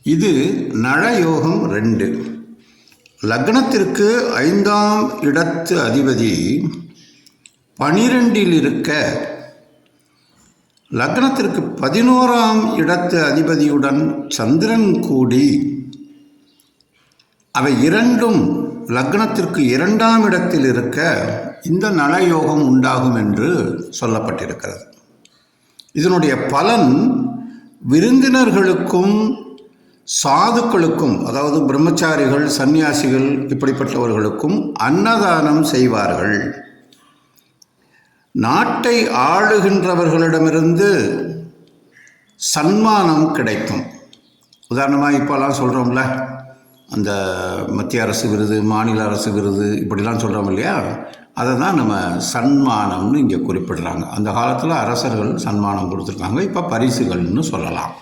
இது நழயோகம் 2. லக்னத்திற்கு 5ஆம் இடத்து அதிபதி 12இல் இருக்க, லக்னத்திற்கு 11ஆம் இடத்து அதிபதியுடன் சந்திரன் கூடி அவை இரண்டும் லக்னத்திற்கு 2ஆம் இடத்தில் இருக்க இந்த நலயோகம் உண்டாகும் என்று சொல்லப்பட்டிருக்கிறது. இதனுடைய பலன் விருந்தினர்களுக்கும் சாதுக்களுக்கும், அதாவது பிரம்மச்சாரிகள், சந்நியாசிகள் இப்படிப்பட்டவர்களுக்கும் அன்னதானம் செய்வார்கள். நாட்டை ஆளுகின்றவர்களிடமிருந்து சன்மானம் கிடைக்கும். உதாரணமாக இப்போலாம் சொல்கிறோம்ல, அந்த மத்திய அரசு விருது, மாநில அரசு விருது இப்படிலாம் சொல்கிறோம் இல்லையா, அதை தான் நம்ம சன்மானம்னு இங்கே குறிப்பிடுறாங்க. அந்த காலத்தில் அரசர்கள் சன்மானம் கொடுத்துருக்காங்க, இப்போ பரிசுகள்னு சொல்லலாம்.